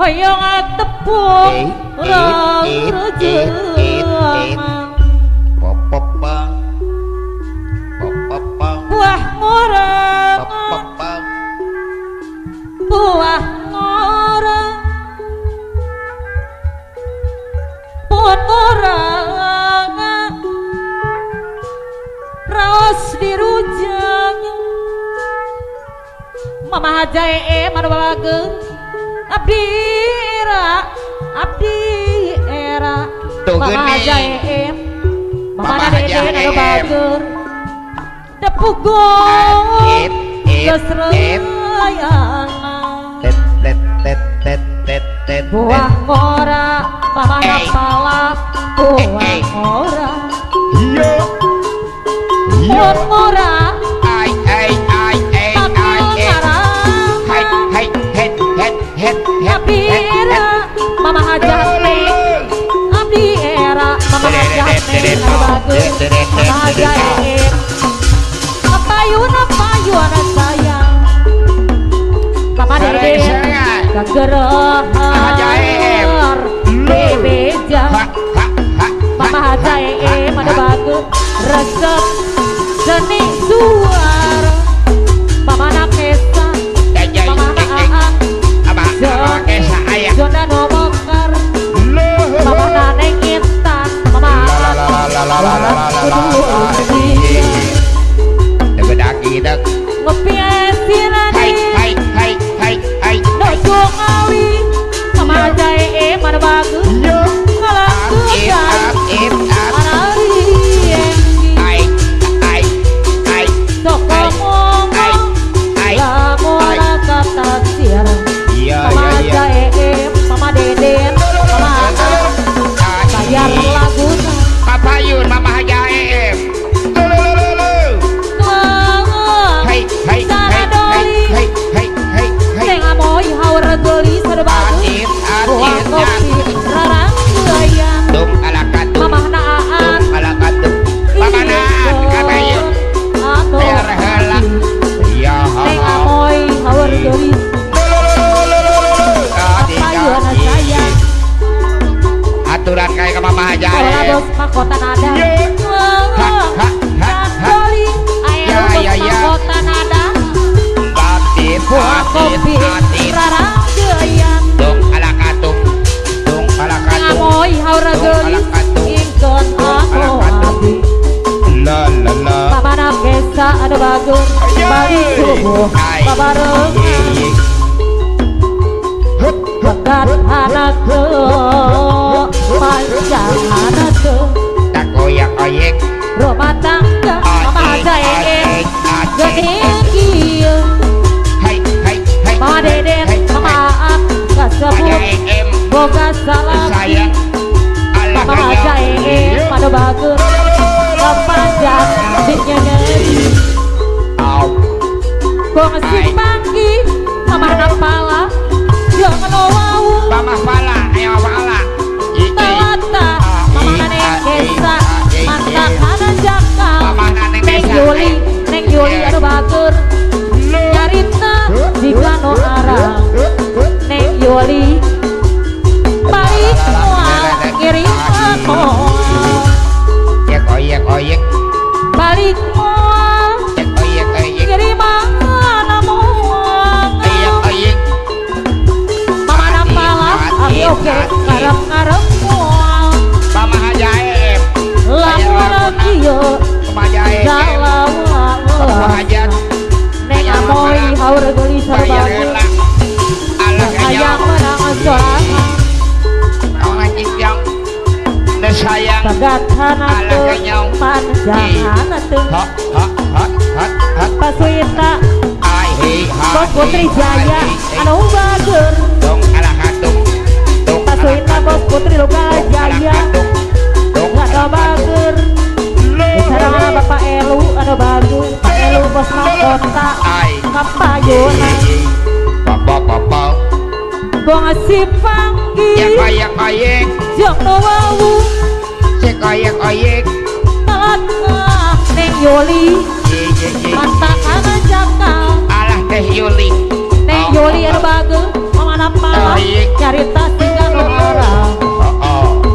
Hoyong tepung rejeman popopang buah ngoreng popopang buah ngoreng pun ngoreng raos dirujang mama hajae mana bageng abdi era mama hajae mama dede ada bager depugong gesrayana buah ngora mama napala buah ngora buah ngora Abira mama hajate abdi era mama hajate bagus mama hajate apayun anak sayang mama dede kegerahar bebeja mama hajate mana bagus resep seni suara mama nakesa mama aang Zona nomokar mama naneng intan mama degedaki deg ngepiesirani dojok ngawi mama jae mana bagus ngalang kudan mana rienggi toko ngomong lamuana kata siarang mama jae mama deden mama bayar lagu papayun mama jae geli serbagus buah kopi rarang gayang mamah naan mama naan kapayun bayar heula neng amoy haur geli kapayun sayang aturan kayak ke mama aja kalau bos mahkota nada geli ayo bos mahkota nada buah kopi rarang dong alakatung ngamoy haura gelis ingkeun aku abdi la mama nakesa ada bagus balik subuh babareng pekat hanake panjang hanake tak koyak-koyek rumah tangga mama jae geuning kieu mama deden mama aak kasebut boga salaki mama jae pada bagus kepanjang ditnya neuri gong si panggi mama napala jangan wau mama pala ayo pala tawata mama naneng kesa mantak kanan jakal neng Yuli anu bager nyarita di kano arang neng Yuli balik mual kirim moal oyek balik mual kirim mana moal mama napala abi oke ngarep mual mama hajae lamun kieu salawa neng amoy haur gelis serbagus sayang menang sorangan sayang sagat hanateu panjang hanateu pasuita bos putri jaya anu bager pasuita bos putri loga jaya anu bager sareng bapak Elu anu bagus Pak Elu bos mahkota kapayuna papa gong si panggi koyak jeung nu wau koyak talat neng Yuli mantak kanan jakal alah teh Yuli neng Yuli anu bagus mama napala carita tinggal arah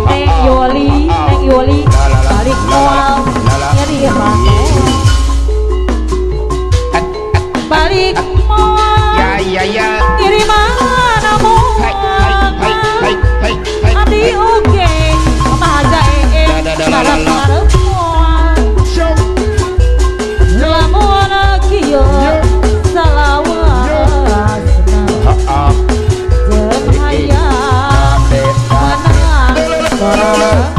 Neng Yoli balik moal nyeri banget balik moal nyeri mana moal Adi oke maja ngarep-ngarep moal lamun kieu salawasna jeung hayang menang sorang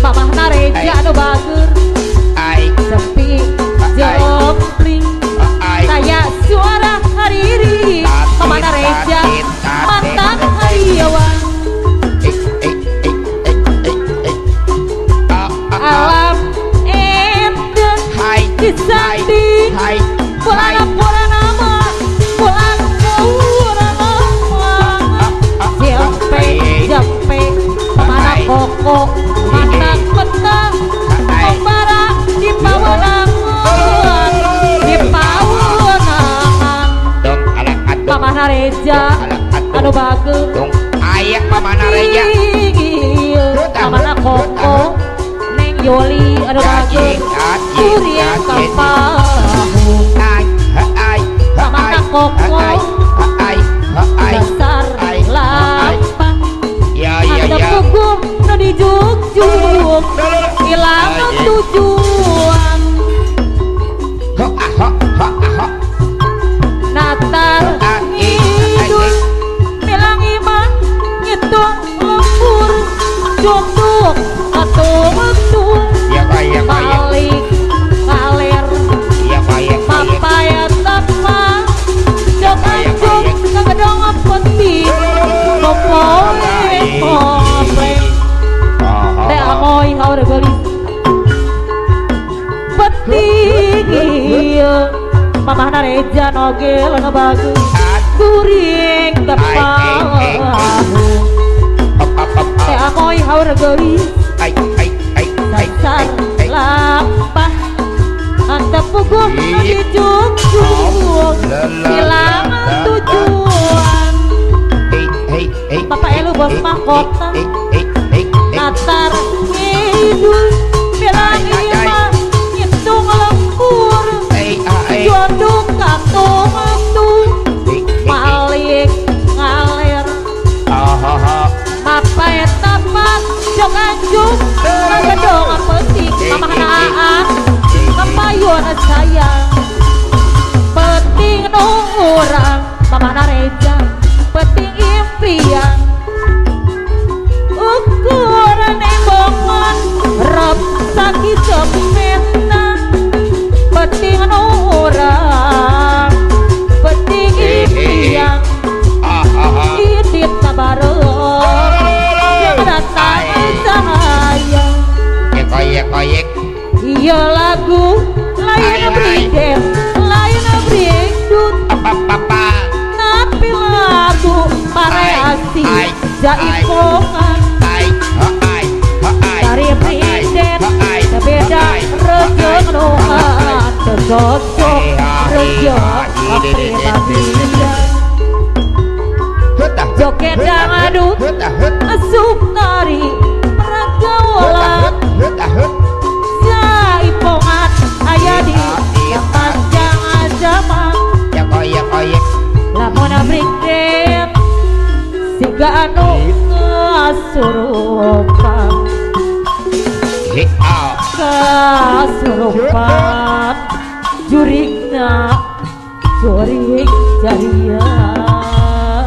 Mamah nareja anu bager sepi jempling kayak suara hariri Mamah nareja mantan hariawan alam enten disandi bulan nama jampe mana koko mana petang membara di pawanangan di pawanangan Mamah nareja anu bager ayak Mamah nareja Mamah koko Neng Yoli anu bager durian kapahu Mamah koko dasar lapang ada pugum nu dijuk-juk hilang tujuan natar hidup bilang iman ngitung lembur junduk atung-atung balik ngaler papaya tapma jok-jok kagedong peti kompleng teh amoy haur gelis peti Mamah nareja nogel anu bagus kuring tepahu teh amoy haur gelis dasar lampah antep pugum dijuk-juk hilang tujuan Bapak Elu bos mahkota natar hidup bilang imah ngitung lembur jonduk katung-atung balik ngaler mapai tapat jok anjuk ngegedong petik Mamah naan kepayun sayang peting nu urang Mamah nareja peting impian ukuran embongan rep sakit cemeta peting nu urang peting impian idit sabareng yang datang cahaya koyek iya lagu lain brigade lain brigdut tapi lagu variasi jaipongan dari brigade beda rejeng nuhan tercocok rejeng kepribadian joget dangdut asup tari pergaulan jaipongan aya di panjang zaman lamun brigade siga anu ngasurupan kasurupan jurigna jurig jarian